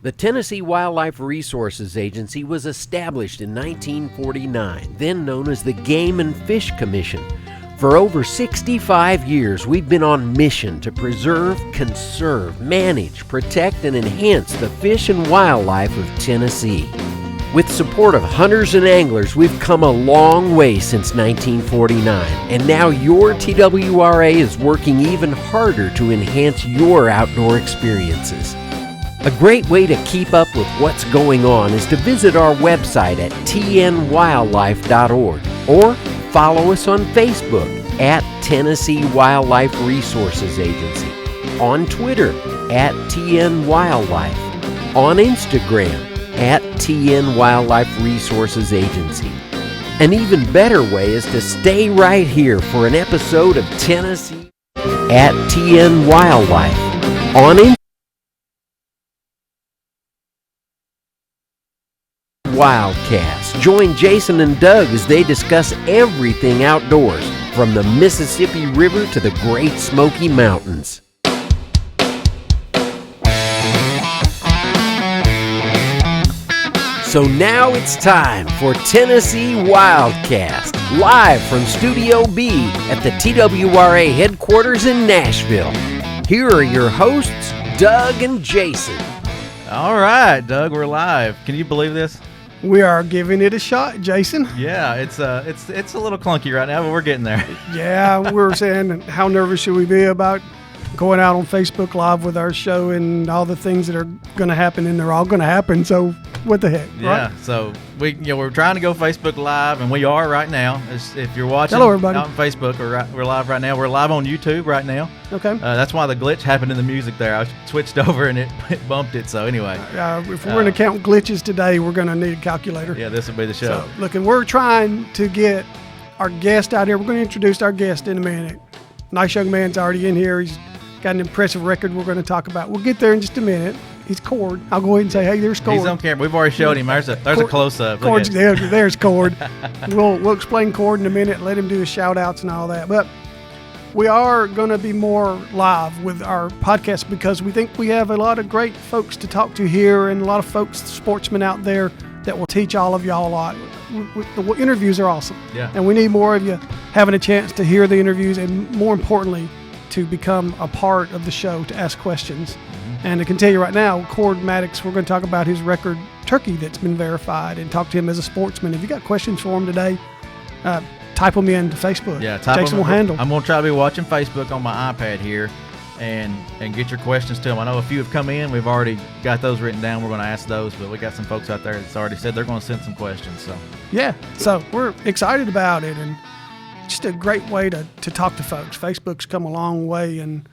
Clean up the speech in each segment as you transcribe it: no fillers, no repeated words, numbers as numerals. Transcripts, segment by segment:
The Tennessee Wildlife Resources Agency was established in 1949, then known as the Game and Fish Commission. For over 65 years, we've been on mission to preserve, conserve, manage, protect, and enhance the fish and wildlife of Tennessee. With support of hunters and anglers, we've come a long way since 1949, and now your TWRA is working even harder to enhance your outdoor experiences. A great way to keep up with what's going on is to visit our website at tnwildlife.org or follow us on Facebook at Tennessee Wildlife Resources Agency, on Twitter at TN Wildlife, on Instagram at TN Wildlife Resources Agency. An even better way is to stay right here for an episode of Tennessee at TN Wildlife on Instagram. WildCast. Join Jason and Doug as they discuss everything outdoors, from the Mississippi River to the Great Smoky Mountains. So now it's time for Tennessee WildCast, live from Studio B at the TWRA headquarters in Nashville. Here are your hosts, Doug and Jason. All right, Doug, we're live. Can you believe this? We are giving it a shot, Jason. Yeah, it's a little clunky right now, but we're getting there. Yeah, we're saying how nervous should we be about going out on Facebook Live with our show and all the things that are going to happen, and they're all going to happen. So what the heck? Yeah. Right? So we're trying to go Facebook Live, and we are right now. If you're watching Hello, everybody. out on Facebook, we're live right now. We're live on YouTube right now. Okay. That's why the glitch happened in the music there. I switched over and it bumped it. So anyway. If we're going to count glitches today, we're going to need a calculator. Yeah, this will be the show. So, look, and we're trying to get our guest out here. We're going to introduce our guest in a minute. Nice young man's already in here. He's got an impressive record we're going to talk about. We'll get there in just a minute. He's Cord. I'll go ahead and say, hey, there's Cord. He's on camera. We've already showed him. There's a close-up. Cord's there's Cord. We'll explain Cord in a minute, let him do his shout-outs and all that. But we are going to be more live with our podcast because we think we have a lot of great folks to talk to here and a lot of folks, sportsmen out there that will teach all of y'all a lot. The interviews are awesome. Yeah. And we need more of you having a chance to hear the interviews and, more importantly, to become a part of the show, to ask questions. And I can tell you right now, Cord Maddox, we're going to talk about his record turkey that's been verified and talk to him as a sportsman. If you got questions for him today, type them into Facebook. Yeah, Jason will handle. I'm going to try to be watching Facebook on my iPad here and get your questions to him. I know a few have come in. We've already got those written down. We're going to ask those, but we got some folks out there that's already said they're going to send some questions. So yeah, so we're excited about it, and just a great way to talk to folks. Facebook's come a long way, and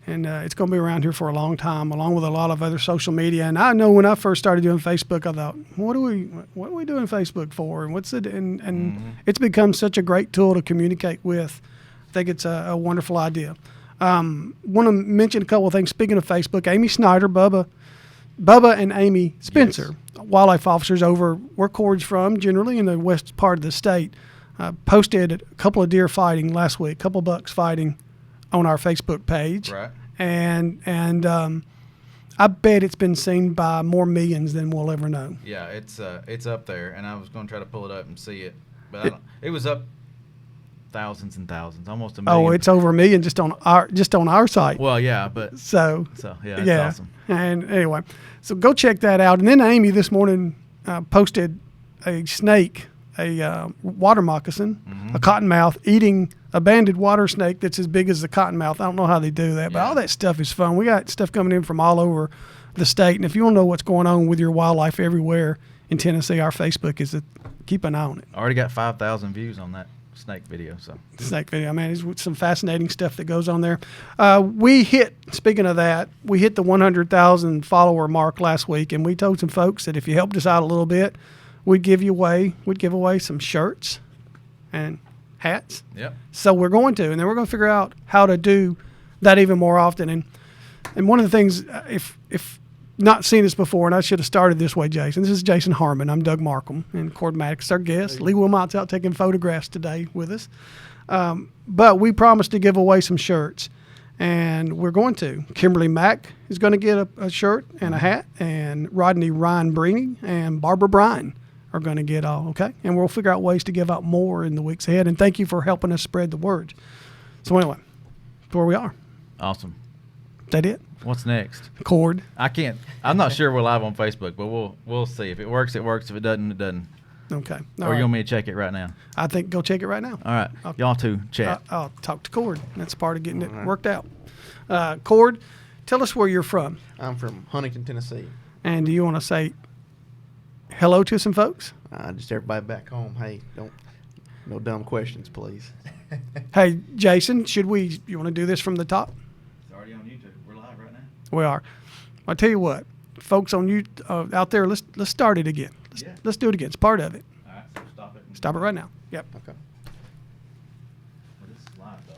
it's going to be around here for a long time, along with a lot of other social media. And I know when I first started doing Facebook, I thought, what are we doing Facebook for? And what's it? And it's become such a great tool to communicate with. I think it's a wonderful idea. Want to mention a couple of things. Speaking of Facebook, Amy Snyder, Bubba and Amy Spencer, yes, wildlife officers over where Cord's from, generally in the west part of the state, posted a couple of deer fighting last week, a couple of bucks fighting on our Facebook page. Right. And I bet it's been seen by more millions than we'll ever know. Yeah, it's up there, and I was going to try to pull it up and see it, but it was up thousands and thousands, almost a million. Oh, it's over a million just on our site. Well, yeah, but so yeah, it's awesome. And anyway, so go check that out. And then Amy this morning posted a snake, a water moccasin, a cottonmouth eating a banded water snake that's as big as the cottonmouth. I don't know how they do that, but all that stuff is fun. We got stuff coming in from all over the state, and if you want to know what's going on with your wildlife everywhere in Tennessee, our Facebook is to keep an eye on it. Already got 5,000 views on that snake video. So snake video, man, it's some fascinating stuff that goes on there. Speaking of that, we hit the 100,000 follower mark last week, and we told some folks that if you helped us out a little bit, we'd give away some shirts and hats. Yep. So we're going to, and then we're going to figure out how to do that even more often. And one of the things, if not seen this before, and I should have started this way, Jason. This is Jason Harmon. I'm Doug Markham, and Cord Maddox, our guest. Lee Wilmot's out taking photographs today with us. But we promised to give away some shirts. And we're going to. Kimberly Mack is going to get a shirt and a hat, and Rodney Ryan Breeny and Barbara Bryan are going to get all, okay? And we'll figure out ways to give out more in the weeks ahead. And thank you for helping us spread the word. So anyway, that's where we are. Awesome. Is that it? What's next? Cord. I'm not sure we're live on Facebook, but we'll see. If it works, it works. If it doesn't, it doesn't. Okay. Or you want me to check it right now? I think go check it right now. All right. Y'all two chat. I'll talk to Cord. That's part of getting it worked out. Cord, tell us where you're from. I'm from Huntingdon, Tennessee. And do you want to say hello to some folks? Just everybody back home. Hey, no dumb questions, please. Hey, Jason, you want to do this from the top? It's already on YouTube. We're live right now. We are. I'll tell you what, folks on you out there, let's start it again. Let's do it again. It's part of it. All right, so stop it. Stop it right now. Yep. Okay. Well, this is live, though.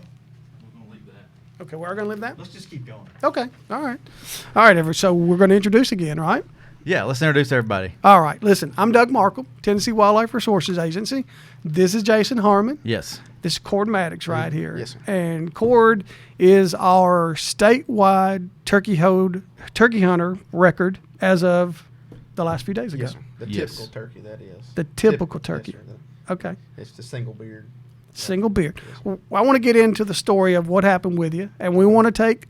We're going to leave that. Okay, we're going to leave that? Let's just keep going. Okay. All right. All right, so we're going to introduce again, right? Yeah, let's introduce everybody. All right. Listen, I'm Doug Markle, Tennessee Wildlife Resources Agency. This is Jason Harmon. Yes. This is Cord Maddox right here. Yes, sir. And Cord is our statewide turkey hunter record as of the last few days ago. Yes, sir. The Yes. typical turkey, that is. The typical turkey. Yes, sir. Okay. It's the single beard. Single beard. Well, I want to get into the story of what happened with you, and we want to take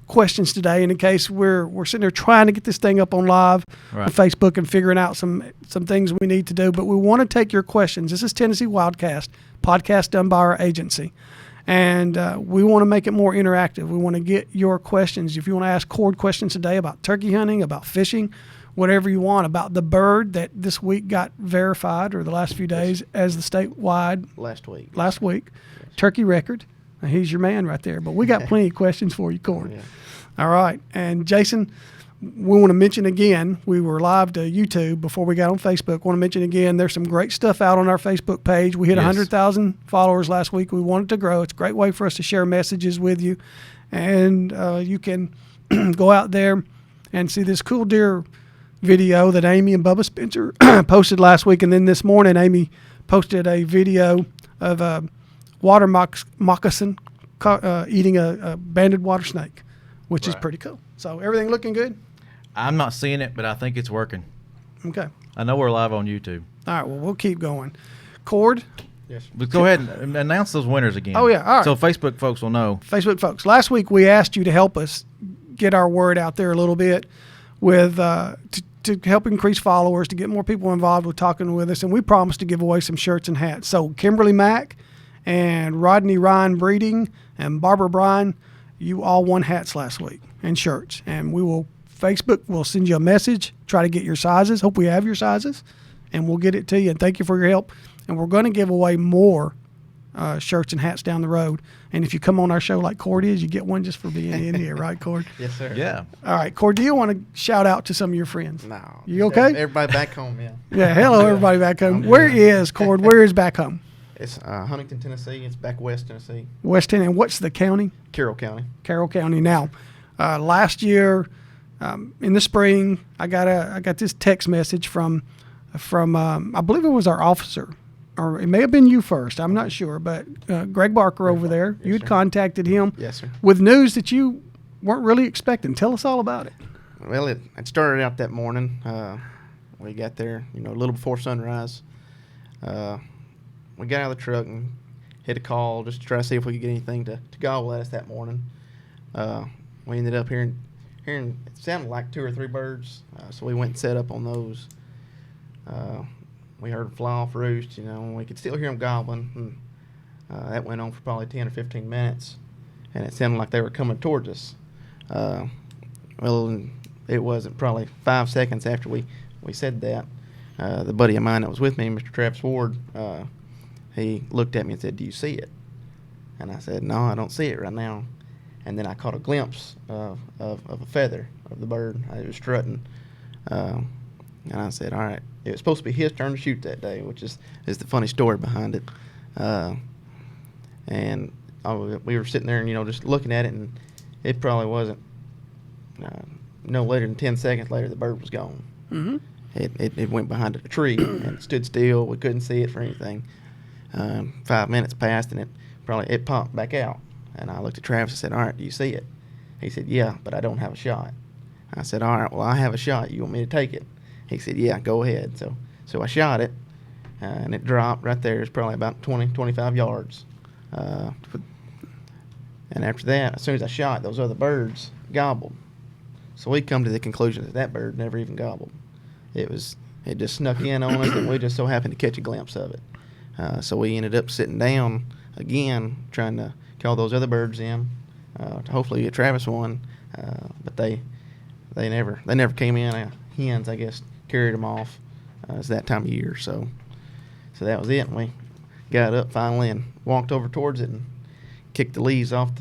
questions today. And in case we're sitting there trying to get this thing up on live Right. on Facebook and figuring out some things we need to do, but we want to take your questions. This is Tennessee WildCast, podcast done by our agency, and we want to make it more interactive. We want to get your questions. If you want to ask Cord questions today about turkey hunting, about fishing, whatever you want, about the bird that this week got verified, or the last few days, as the statewide Last week. turkey record. Now, he's your man right there. But we got plenty of questions for you, Cord. Yeah. All right. And Jason, we want to mention again, we were live to YouTube before we got on Facebook. Want to mention again, there's some great stuff out on our Facebook page. We hit Yes. 100,000 followers last week. We wanted to grow. It's a great way for us to share messages with you. And you can go out there and see this cool deer video that Amy and Bubba Spencer posted last week. And then this morning, Amy posted a video of a water moccasin eating a banded water snake, which is Right. pretty cool. So everything looking good? I'm not seeing it, but I think it's working. Okay. I know we're live on YouTube. All right. Well, we'll keep going. Cord, Yes, sir. But go ahead and announce those winners again. Oh, yeah. All right. So Facebook folks will know. Facebook folks, last week we asked you to help us get our word out there a little bit with to help increase followers, to get more people involved with talking with us, and we promised to give away some shirts and hats. So Kimberly Mack and Rodney Ryan Breeding and Barbara Bryan, you all won hats last week and shirts. And Facebook will send you a message, try to get your sizes. Hope we have your sizes, and we'll get it to you. And thank you for your help. And we're going to give away more shirts and hats down the road. And if you come on our show like Cord is, you get one just for being in here, right, Cord? Yes, sir. Yeah. All right, Cord, do you want to shout out to some of your friends? No. You okay? Everybody back home, yeah. Yeah, hello, everybody back home. I'm Where good. is Cord? Where is back home? It's Huntingdon, Tennessee. It's back west Tennessee, West Tennessee. And what's the county? Carroll County. Carroll County. Now, last year in the spring, I got this text message from I believe it was our officer, or it may have been you first. I'm not sure, but Greg Barker over there. Yes, You had sir. contacted him Yes, sir. with news that you weren't really expecting. Tell us all about it. Well, it started out that morning. We got there, a little before sunrise. We got out of the truck and hit a call just to try to see if we could get anything to gobble at us that morning. We ended up hearing it sounded like 2 or 3 birds, so we went and set up on those. We heard them fly off roost, and we could still hear them gobbling. And, that went on for probably 10 or 15 minutes, and it sounded like they were coming towards us. Well, it wasn't probably 5 seconds after we said that. The buddy of mine that was with me, Mr. Travis Ward, he looked at me and said, "Do you see it?" And I said, "No, I don't see it right now." And then I caught a glimpse of a feather of the bird. It was strutting. And I said, all right. It was supposed to be his turn to shoot that day, which is the funny story behind it. And we were sitting there and, just looking at it, and it probably wasn't no later than 10 seconds later, the bird was gone. Mm-hmm. It went behind a tree and it stood still. We couldn't see it for anything. 5 minutes passed, and it popped back out. And I looked at Travis and said, all right, do you see it? He said, yeah, but I don't have a shot. I said, all right, well, I have a shot. You want me to take it? He said, yeah, go ahead. So I shot it, and it dropped right there. It's probably about 20, 25 yards. And after that, as soon as I shot, those other birds gobbled. So we come to the conclusion that that bird never even gobbled. It just snuck in on us, and we just so happened to catch a glimpse of it. So we ended up sitting down again, trying to call those other birds in to hopefully get Travis one. But they never came in. Hens, I guess, carried them off. It's that time of year, so that was it. And we got up finally and walked over towards it and kicked the leaves off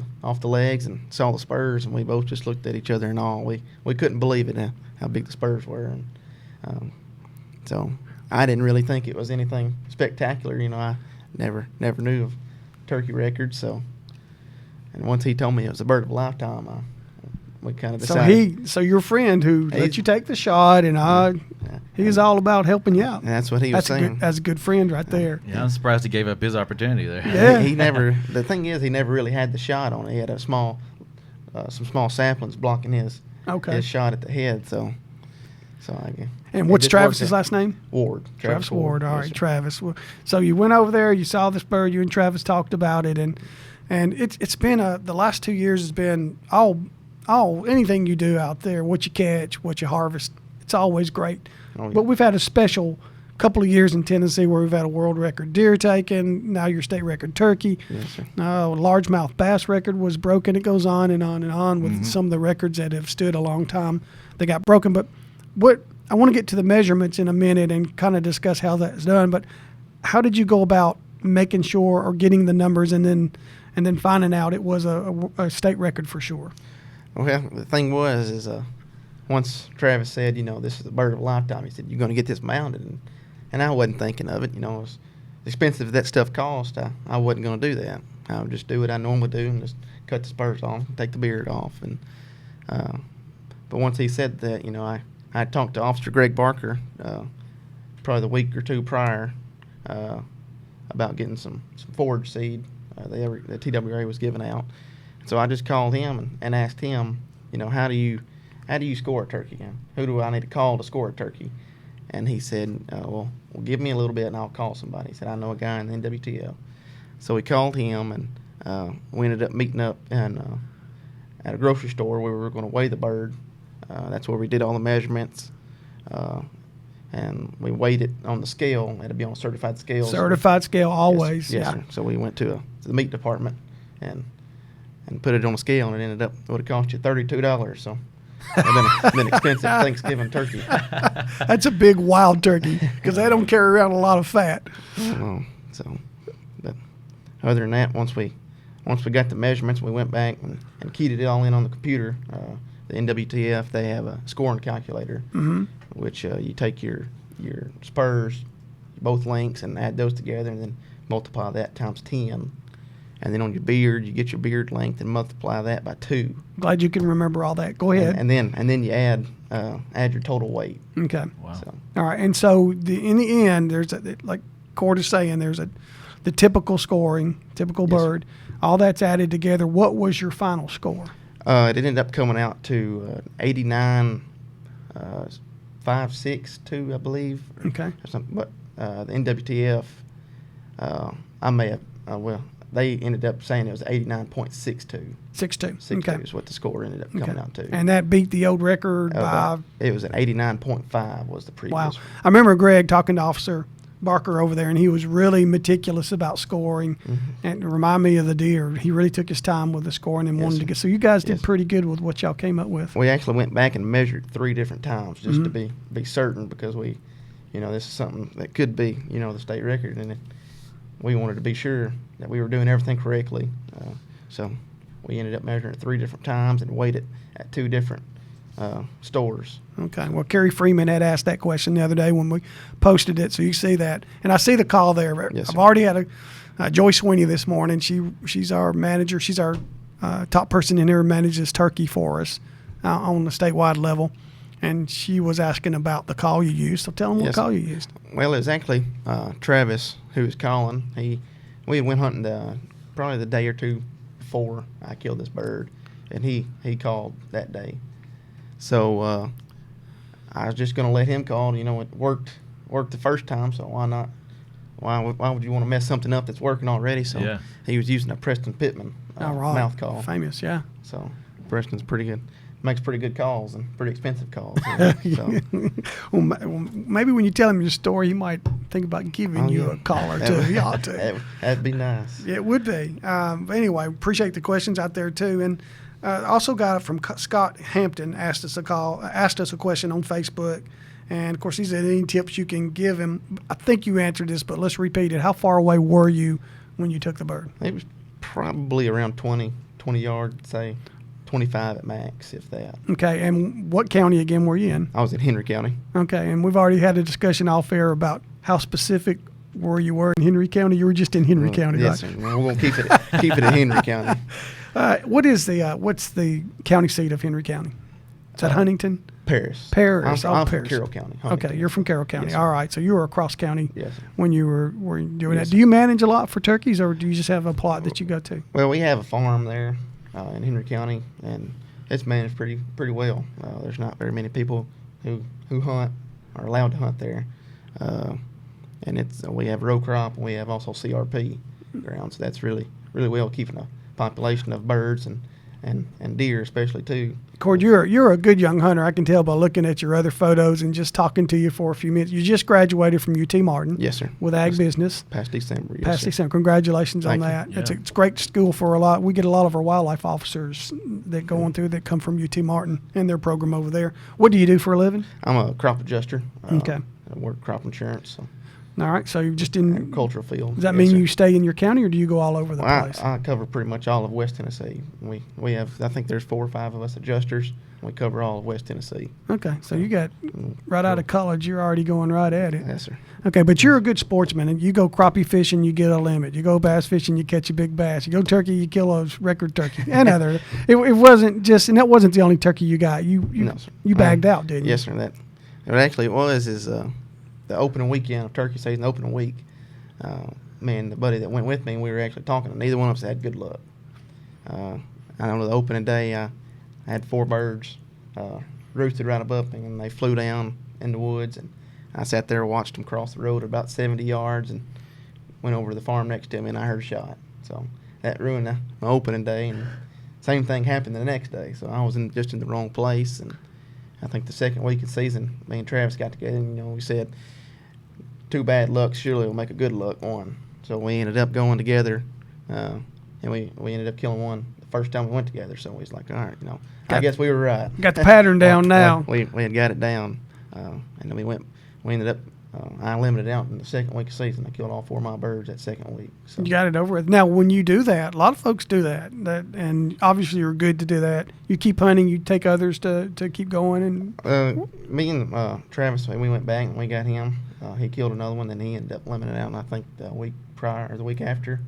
the legs and saw the spurs, and we both just looked at each other in awe. We couldn't believe it, how big the spurs were. And so I didn't really think it was anything spectacular. I never knew of turkey records. So, and once he told me it was a bird of a lifetime, we kind of decided. So your friend who let you take the shot, and he's all about helping you out. And that's what he was saying. That's a good friend right there. Yeah, I'm surprised he gave up his opportunity there. Yeah. He never. The thing is, he never really had the shot on it. He had some small saplings blocking his shot at the head. So And what's Travis's last name? Ward. Travis Ward. All Yes, right, sir. Travis. So you went over there, you saw this bird, you and Travis talked about it, and it's been the last 2 years has been all anything you do out there, what you catch, what you harvest, it's always great. Oh, yeah. But we've had a special couple of years in Tennessee where we've had a world record deer taken, now your state record turkey. Yes, sir. Largemouth bass record was broken. It goes on and on and on with some of the records that have stood a long time. They got broken. But what I want to get to the measurements in a minute and kind of discuss how that's done. But how did you go about making sure or getting the numbers and then finding out it was a state record for sure? Well, the thing was once Travis said, this is a bird of a lifetime, he said, you're going to get this mounted. And I wasn't thinking of it. As expensive as that stuff cost, I wasn't going to do that. I would just do what I normally do and just cut the spurs off and take the beard off. And but once he said that, I talked to Officer Greg Barker probably the week or two prior about getting some forage seed the TWA was giving out. So I just called him and asked him, how do you score a turkey? Who do I need to call to score a turkey? And he said, well, give me a little bit and I'll call somebody. He said, I know a guy in the NWTL. So we called him, and we ended up meeting up at a grocery store where we were going to weigh the bird. That's where we did all the measurements. And we weighed it on the scale. It had to be on a certified scale. Certified scale always. Yes, sir. So we went to the meat department and put it on a scale, and it ended up, it would have cost you $32. So it's been expensive Thanksgiving turkey. That's a big wild turkey because they don't carry around a lot of fat. But other than that, once we got the measurements, we went back and keyed it all in on the computer. The NWTF, they have a scoring calculator, which you take your spurs, both lengths, and add those together, and then multiply that times 10. And then on your beard, you get your beard length and multiply that by 2. Glad you can remember all that. Go ahead. And then you add your total weight. Okay. Wow. So, All right. And so in the end, there's like Cord is saying, there's the typical scoring, typical Yes, bird. All that's added together. What was your final score? it ended up coming out to 89, 5.62, I believe. Okay. Or something. But the NWTF, I may have, they ended up saying it was 89.62. 6.2. 62 Okay. is what the score ended up coming out to. And that beat the old record by. It was an 89.5 was the previous. Wow. I remember Greg talking to Officer Barker over there, and he was really meticulous about scoring. And to remind me of the deer, he really took his time with the scoring and wanted to get. So you guys did pretty good with what y'all came up with. We actually went back and measured 3 different times just to be certain, because we, this is something that could be, the state record, and we wanted to be sure that we were doing everything correctly. So we ended up measuring it 3 different times and weighed it at 2 different stores. Okay. Well, Kerry Freeman had asked that question the other day when we posted it, so you see that. And I see the call there. Yes, I've sir. already had Joy Sweeney this morning. She's our manager. She's our top person in here who manages turkey for us on the statewide level. And she was asking about the call you used. So tell them what call you used. Well, it was actually Travis who was calling. We went hunting probably the day or two before I killed this bird, and he called that day. So I was just gonna let him call. You know, it worked the first time, so why not? Why would you want to mess something up that's working already? So he was using a Preston Pittman mouth call. Famous, yeah. So Preston's pretty good. Makes pretty good calls and pretty expensive calls. So. Well, maybe when you tell him your story, he might think about giving you a call or two. He ought to. That'd be nice. It would be. But anyway, appreciate the questions out there too. And also got it from Scott Hampton. Asked us a question on Facebook. And of course, he said any tips you can give him. I think you answered this, but let's repeat it. How far away were you when you took the bird? It was probably around 20 yards, say 25 at max, if that. Okay, and what county again were you in? I was in Henry County. Okay, and we've already had a discussion off air about how specific where you were in Henry County. You were just in Henry County, yes, right? Yes, sir. We're gonna keep it in Henry County. What's the county seat of Henry County? Is that Huntingdon? Paris. Paris. I'm from Carroll County. Huntington. Okay, you're from Carroll County. Yes, all right, so you were across county when you were doing that. Sir. Do you manage a lot for turkeys, or do you just have a plot that you go to? Well, we have a farm there in Henry County, and it's managed pretty well. There's not very many people who hunt or allowed to hunt there, and we have row crop, and we have also CRP ground, so that's really well keeping a population of birds and deer especially too. Cord, you're a good young hunter. I can tell by looking at your other photos and just talking to you for a few minutes. You just graduated from UT Martin. Yes, sir. With ag business. Past December. Yes, Past sir. December. Congratulations on that. Yeah. It's a great school for a lot. We get a lot of our wildlife officers that go on through that come from UT Martin and their program over there. What do you do for a living? I'm a crop adjuster. Okay. I work crop insurance. So. All right, so you're just in agricultural field. Does that mean you stay in your county, or do you go all over the place? I cover pretty much all of West Tennessee. We have, I think there's 4 or 5 of us adjusters. We cover all of West Tennessee. Okay, so you got right out of college, you're already going right at it. Yes, sir. Okay, but you're a good sportsman, and you go crappie fishing, you get a limit. You go bass fishing, you catch a big bass. You go turkey, you kill a record turkey. And other, it wasn't just, and that wasn't the only turkey you got. You bagged out, didn't you? Yes, sir. What actually it was is the opening weekend of turkey season, opening week. Me and the buddy that went with me, we were actually talking, and neither one of us had good luck. I know the opening day, I had 4 birds roosted right above me, and they flew down in the woods, and I sat there and watched them cross the road about 70 yards and went over to the farm next to me, and I heard a shot. So that ruined my opening day, and same thing happened the next day. So I was just in the wrong place, and I think the second week of season, me and Travis got together, and we said, 2 bad lucks surely will make a good luck one. So we ended up going together, and we ended up killing one the first time we went together. So we was like, all right, I guess we were right. Got the pattern down now. We had got it down, and then we ended up, I limited out in the second week of season. I killed all 4 of my birds that second week. So. You got it over with. Now, when you do that, a lot of folks do that, and obviously you're good to do that. You keep hunting, you take others to keep going. And me and Travis, we went back and we got him. He killed another one, then he ended up limiting out, and I think the week prior or the week after.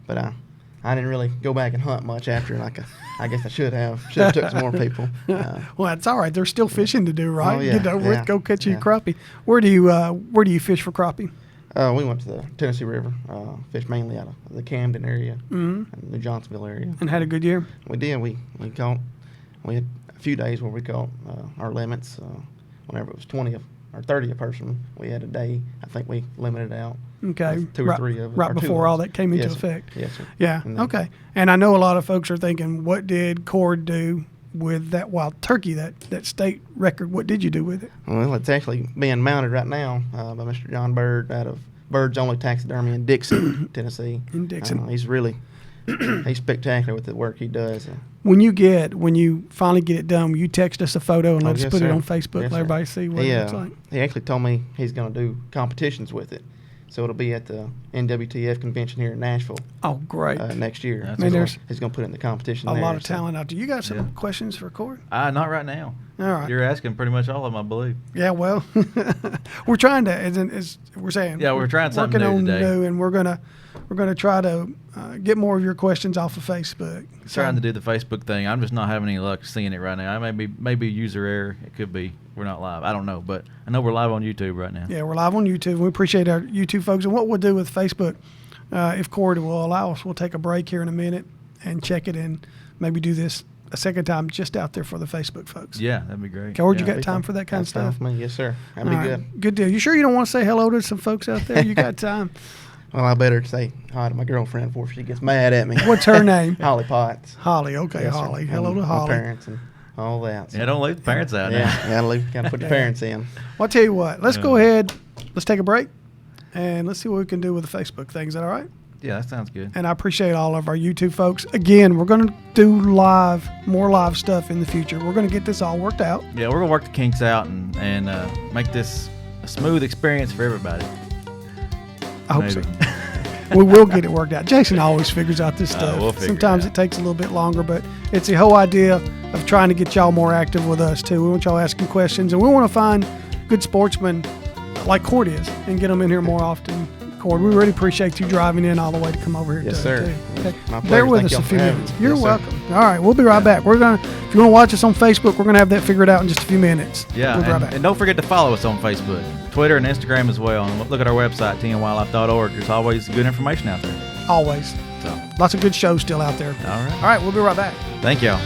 But I didn't really go back and hunt much after, I guess I should have. Should have took some more people. Well, that's all right. There's still fishing to do, right? Oh, yeah, Get over with, go catch you a crappie. Where do you fish for crappie? We went to the Tennessee River, fished mainly out of the Camden area and the Johnsonville area. And had a good year? We did. We had a few days where we caught our limits. Whenever it was 20 or 30 a person, we had a day. I think we limited out. Okay. 2 or 3 of it. Right before all that came into Yes, effect. Yes, sir. Yeah. Okay. And I know a lot of folks are thinking, what did Cord do with that wild turkey, that state record? What did you do with it? Well, it's actually being mounted right now by Mr. John Bird out of Bird's Only Taxidermy in Dixon, Tennessee. In Dixon. He's spectacular with the work he does. When you finally get it done, will you text us a photo and let us put it on Facebook, let everybody see what it looks like? He actually told me he's going to do competitions with it. So it'll be at the NWTF convention here in Nashville. Oh, great. Next year. He's going to put it in the competition a there. lot of talent out there. You got some questions for Cord? Not right now. All right. You're asking pretty much all of them, I believe. Yeah, well, we're trying to, as we're saying. Yeah, we're trying something working new on today. new, and we're gonna try to get more of your questions off of Facebook. Trying to do the Facebook thing. I'm just not having any luck seeing it right now. I maybe user error. It could be we're not live. I don't know, but I know we're live on YouTube right now. Yeah, we're live on YouTube. We appreciate our YouTube folks. And what we'll do with Facebook, if Cord will allow us, we'll take a break here in a minute and check it and maybe do this a second time just out there for the Facebook folks. Yeah, that'd be great. Cord, yeah. you got time for that kind of stuff? Yes, sir. That'd be good. Good deal. You sure you don't want to say hello to some folks out there? You got time? Well, I better say hi to my girlfriend before she gets mad at me. What's her name? Holly Potts. Holly. Okay, Yes, Holly. sir. Hello to My Holly. parents and all that. So. Yeah, don't leave the parents out. Yeah, gotta put the parents in. Well, I'll tell you what. Let's go ahead. Let's take a break, and let's see what we can do with the Facebook thing. Is that all right? Yeah, that sounds good. And I appreciate all of our YouTube folks. Again, we're going to do more live stuff in the future. We're going to get this all worked out. Yeah, we're gonna work the kinks out and make this a smooth experience for everybody. I hope so. We will get it worked out. Jason always figures out this stuff. We'll figure Sometimes it takes a little bit longer, but it's the whole idea of trying to get y'all more active with us too. We want y'all asking questions, and we want to find good sportsmen like Cord is and get them in here more often. Cord, we really appreciate you driving in all the way to come over here. Yes, sir. Too. Okay. My pleasure. Bear with Thank us a y'all few for having minutes. me. You're Yes, sir. welcome. All right, we'll be right back. If you want to watch us on Facebook, we're going to have that figured out in just a few minutes. Yeah, we'll be right back. and don't forget to follow us on Facebook, Twitter, and Instagram as well. And look at our website, tnwildlife.org. There's always good information out there. Always. So, Lots of good shows still out there. all right. All right, we'll be right back. Thank y'all.